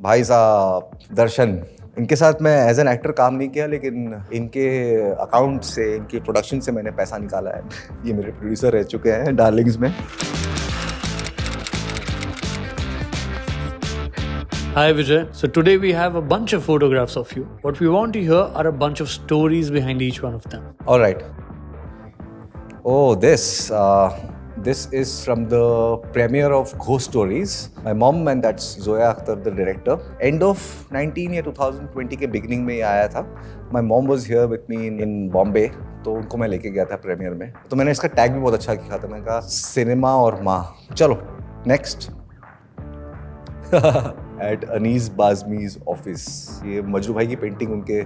भाई साहब दर्शन, इनके साथ मैं एज एन एक्टर काम नहीं किया, लेकिन इनके अकाउंट से, इनकी प्रोडक्शन से मैंने पैसा निकाला है। ये मेरे प्रोड्यूसर रह चुके हैं डार्लिंग्स में। Hi Vijay. So today we have a bunch of photographs of you. What we want to hear are a bunch of stories behind each one of them. All right. Oh, this is from the premiere of Ghost Stories. My mom, and that's Zoya Akhtar, the director. End of 19 या 2020 के beginning में ये आया था. My mom was here with me in Bombay. तो उनको मैं लेके गया था प्रीमियर में. तो मैंने इसका टैग भी बहुत अच्छा किया था. मैंने कहा सिनेमा और माँ. चलो next. At Anees Bazmee's office. ये मजरू भाई की पेंटिंग उनके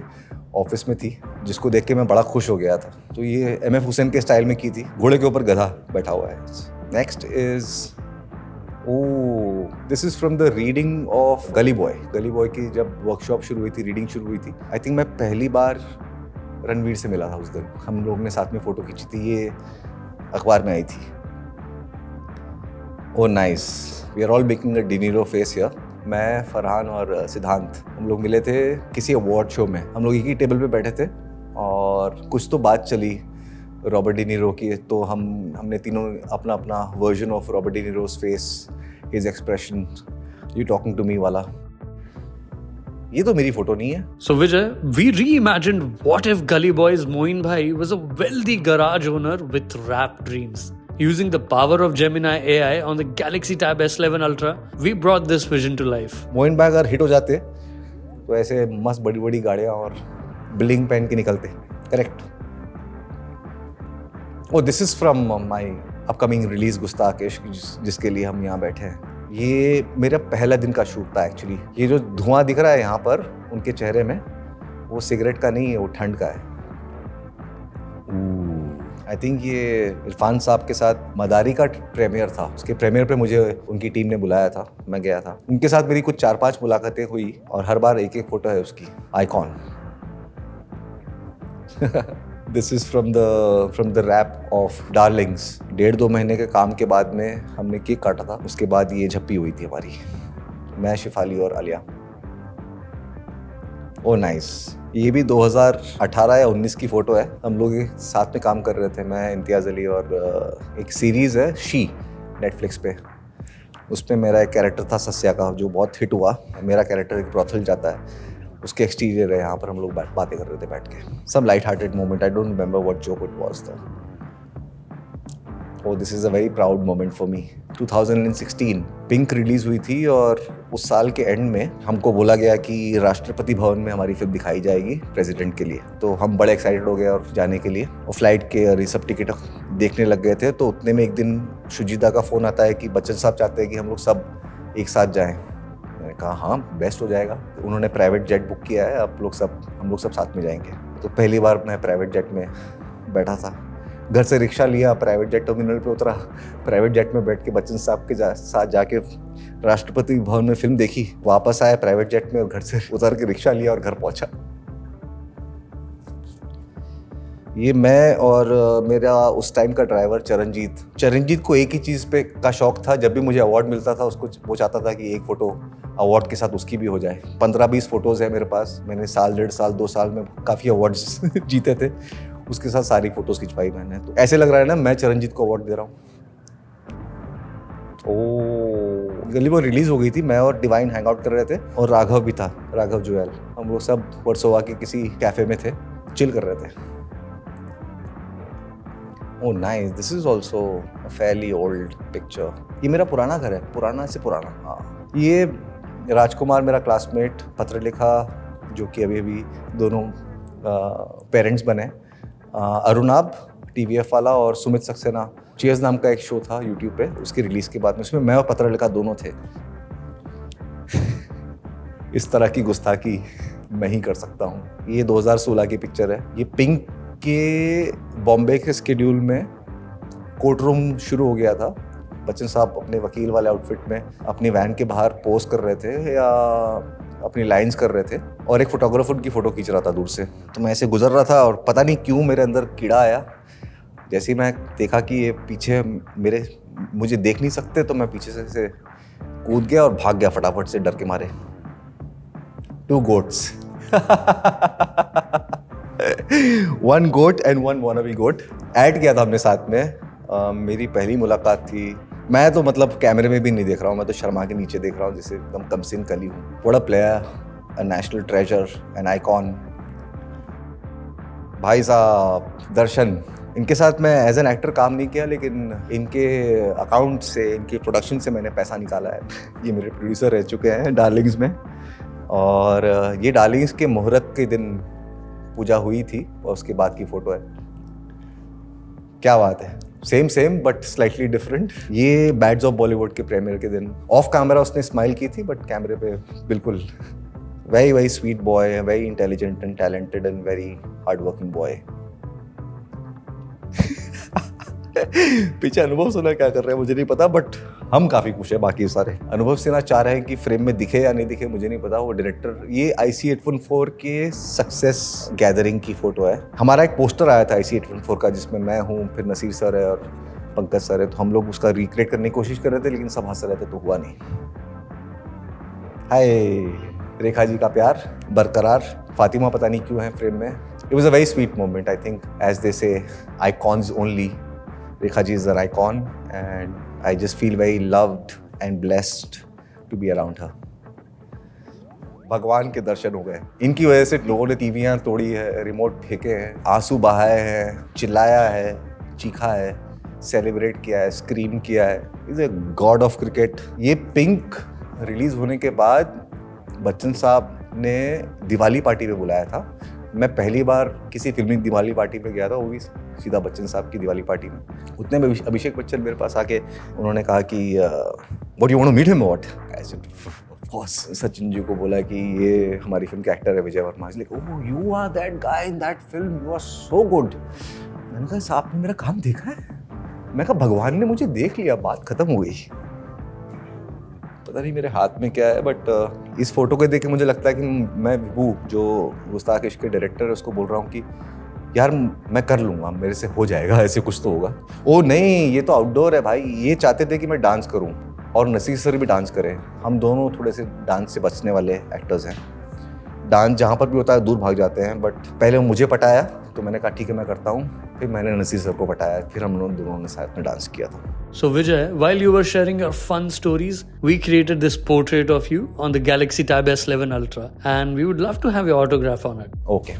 ऑफिस में थी, जिसको देख के मैं बड़ा खुश हो गया था. तो ये MF हुसैन के स्टाइल में की थी. घोड़े के ऊपर गधा बैठा हुआ है. Next is this is from the reading of गली बॉय. गली बॉय की जब वर्कशॉप शुरू हुई थी, रीडिंग शुरू हुई थी, आई थिंक मैं पहली बार रणवीर से मिला था उस दिन. हम लोग ने साथ में फ़ोटो खींची थी. ये अखबार में आई थी. Oh nice. We are all making a De Niro face here. मैं, फरहान और सिद्धांत, हम लोग मिले थे किसी अवार्ड शो में. हम लोग एक ही टेबल पे बैठे थे और कुछ तो बात चली रॉबर्ट डिनीरो की. तो हमने तीनों अपना अपना version of Robert De Niro's face, his expression, you talking to me वाला. ये तो मेरी फोटो नहीं है. So Vijay, we reimagined what if Gully Boy's Moin Bhai was a wealthy garage owner with rap dreams. Using the power of Gemini AI on the Galaxy Tab S11 Ultra, we brought this vision to life. Moin भाई अगर hit हो जाते तो ऐसे मस्त बड़ी बड़ी गाड़ियाँ और बिल्डिंग पहन के निकलते. Correct. Oh this is from my upcoming release Gustaakh Ishq, जिसके लिए हम यहाँ बैठे हैं. ये मेरा पहला दिन का शूट था एक्चुअली. ये जो धुआं दिख रहा है यहाँ पर उनके चेहरे में, वो सिगरेट का नहीं है, वो ठंड का है. आई थिंक ये इरफान साहब के साथ मदारी का प्रीमियर था. उसके प्रीमियर पे मुझे उनकी टीम ने बुलाया था. मैं गया था. उनके साथ मेरी कुछ 4-5 मुलाकातें हुई और हर बार एक एक फोटो है उसकी. Icon. This is from the wrap of Darlings. 1.5-2 महीने के काम के बाद में हमने केक काटा था. उसके बाद ये झप्पी हुई थी हमारी, मैं, शिफाली और आलिया. ओ नाइस. ये भी 2018 या 19 की फ़ोटो है. हम लोग साथ में काम कर रहे थे, मैं, इम्तियाज़ अली, और एक सीरीज़ है शी नेटफ्लिक्स पे. उसमें मेरा एक कैरेक्टर था सस्या का, जो बहुत हिट हुआ. मेरा कैरेक्टर एक ब्रॉथल जाता है, उसके एक्सटीरियर है. यहाँ पर हम लोग बातें कर रहे थे बैठ के. Some light hearted moment. I don't remember what joke it was था. Oh, this is a very proud moment for me. 2016 pink release हुई थी और उस साल के एंड में हमको बोला गया कि राष्ट्रपति भवन में हमारी फिल्म दिखाई जाएगी प्रेसिडेंट के लिए. तो हम बड़े एक्साइटेड हो गए और जाने के लिए, और फ्लाइट के सब टिकट देखने लग गए थे. तो उतने में एक दिन शुजिता का फ़ोन आता है कि बच्चन साहब चाहते हैं कि हम लोग सब एक साथ जाएँ. मैंने कहा हाँ, बेस्ट हो जाएगा. उन्होंने प्राइवेट जेट बुक किया है, हम लोग सब साथ में जाएंगे. तो पहली बार मैं प्राइवेट जेट में बैठा था. घर से रिक्शा लिया, प्राइवेट जेट टर्मिनल पे उतरा, प्राइवेट जेट में बैठ के बच्चन साहब के साथ जाके राष्ट्रपति भवन में फिल्म देखी. वापस आया प्राइवेट जेट में और घर से उतर के रिक्शा लिया और घर पहुंचा. ये मैं और मेरा उस टाइम का ड्राइवर चरणजीत को एक ही चीज़ पे का शौक था. जब भी मुझे अवार्ड मिलता था, उसको वो चाहता था कि एक फ़ोटो अवार्ड के साथ उसकी भी हो जाए. 15-20 फ़ोटोज़ है मेरे पास. मैंने साल, 1.5 साल, 2 साल में काफ़ी अवार्ड्स जीते थे. उसके साथ सारी फोटोज़ खिंचवाई मैंने. तो ऐसे लग रहा है ना मैं चरणजीत को अवार्ड दे रहा हूँ. ओ गली बॉय रिलीज़ हो गई थी. मैं और डिवाइन हैंग आउट कर रहे थे, और राघव भी था, राघव जुएल. हम लोग सब वर्सोवा के किसी कैफ़े में थे, चिल कर रहे थे. Oh nice. This is also a fairly old picture. ये मेरा पुराना घर है, पुराना से पुराना. हाँ, ये राजकुमार मेरा क्लासमेट, पत्रलेखा, जो कि अभी दोनों पेरेंट्स बने. अरुणाब TVF वाला, और सुमित सक्सेना. चीयर्स नाम का एक शो था यूट्यूब पे, उसकी रिलीज़ के बाद में उसमें मैं और पत्रलेखा दोनों थे. इस तरह की गुस्ताखी मैं ही कर सकता हूँ. ये 2016 की पिक्चर है. ये पिंक के बॉम्बे के स्केड्यूल में कोर्ट रूम शुरू हो गया था. बच्चन साहब अपने वकील वाले आउटफिट में अपनी वैन के बाहर पोज कर रहे थे या अपनी लाइंस कर रहे थे, और एक फोटोग्राफर उनकी फ़ोटो खींच रहा था दूर से. तो मैं ऐसे गुजर रहा था और पता नहीं क्यों मेरे अंदर कीड़ा आया. जैसे ही मैं देखा कि ये पीछे मुझे देख नहीं सकते, तो मैं पीछे से कूद गया और भाग गया फटाफट से, डर के मारे. 2 goats. One goat and one wannabe goat. Add किया था हमने साथ में। मेरी पहली मुलाकात थी। मैं तो मतलब कैमरे में भी नहीं देख रहा हूँ, मैं तो शर्मा के नीचे देख रहा हूँ, जैसे एकदम कमसिन कली हूँ। What a player, a national treasure, an icon. भाई साहब दर्शन, इनके साथ मैं एज एन एक्टर काम नहीं किया, लेकिन इनके अकाउंट से, इनके प्रोडक्शन से मैंने पैसा निकाला है। ये मेरे प्रोड्यूसर रह चुके हैं डार्लिंग्स में, और ये डार्लिंग्स के मुहूर्त के दिन पूजा हुई थी और उसके बाद की फ़ोटो है। क्या बात है, सेम बट स्लाइटली डिफरेंट। ये बैड्स ऑफ बॉलीवुड के प्रीमियर के दिन ऑफ कैमरा उसने स्माइल की थी, बट कैमरे पे बिल्कुल very sweet boy, very intelligent and talented and very hard working boy. पीछे अनुभव सिन्हा क्या कर रहे हैं मुझे नहीं पता, बट हम काफ़ी खुश हैं। बाकी सारे अनुभव सिन्हा चाह रहे हैं कि फ्रेम में दिखे या नहीं दिखे मुझे नहीं पता। वो डायरेक्टर, ये IC814 के सक्सेस गैदरिंग की फ़ोटो है। हमारा एक पोस्टर आया था IC814 का, जिसमें मैं हूँ, फिर नसीर सर है और पंकज सर है। तो हम लोग उसका रिक्रिएट करने की कोशिश कर रहे थे, लेकिन सब हंस रहे थे तो हुआ नहीं। हाय, रेखा जी का प्यार बरकरार। फातिमा पता नहीं क्यों है फ्रेम में। It was a very sweet moment, I think, as they say icons only. Rekha ji is an icon and I just feel very loved and blessed to be around her. भगवान के दर्शन हो गए। इनकी वजह से लोगों ने टीवियाँ तोड़ी है, रिमोट फेंके हैं, आंसू बहाए हैं, चिल्लाया है, चीखा है, सेलिब्रेट किया है, स्क्रीम किया है। Is a god of cricket. ये पिंक रिलीज होने के बाद बच्चन साहब ने दिवाली पार्टी पे बुलाया था। मैं पहली बार किसी फिल्मी दिवाली पार्टी में गया था, वो भी सीधा बच्चन साहब की दिवाली पार्टी में। उतने में अभिषेक बच्चन मेरे पास आके उन्होंने कहा कि what you want to meet him what. I said boss, Sachin ji को बोला कि ये हमारी फिल्म के एक्टर है Vijay Varma. Oh you are that guy in that film, you are so good. मैंने कहा साहब ने मेरा काम देखा है? मैं कहा भगवान ने मुझे देख लिया, बात खत्म हो गई। पता नहीं मेरे हाथ में क्या है, बट इस फोटो को देख के मुझे लगता है कि मैं विभू, जो गुस्ताख इश्क के डायरेक्टर है, उसको बोल रहा हूँ कि यार मैं कर लूँगा, मेरे से हो जाएगा, ऐसे कुछ तो होगा। ओ नहीं, ये तो आउटडोर है भाई। ये चाहते थे कि मैं डांस करूँ और नसीर सर भी डांस करें। हम दोनों थोड़े से डांस से बचने वाले एक्टर्स हैं। डांस जहाँ पर भी होता है दूर भाग जाते हैं, बट पहले मुझे पटाया तो मैंने कहा ठीक है मैं करता हूँ, फिर मैंने नसीर सर को पटाया, फिर हम दोनों ने साथ में डांस किया था। So Vijay, while you were sharing your fun stories, we created this portrait of you on the Galaxy Tab S11 Ultra, and we would love to have your autograph on it. Okay.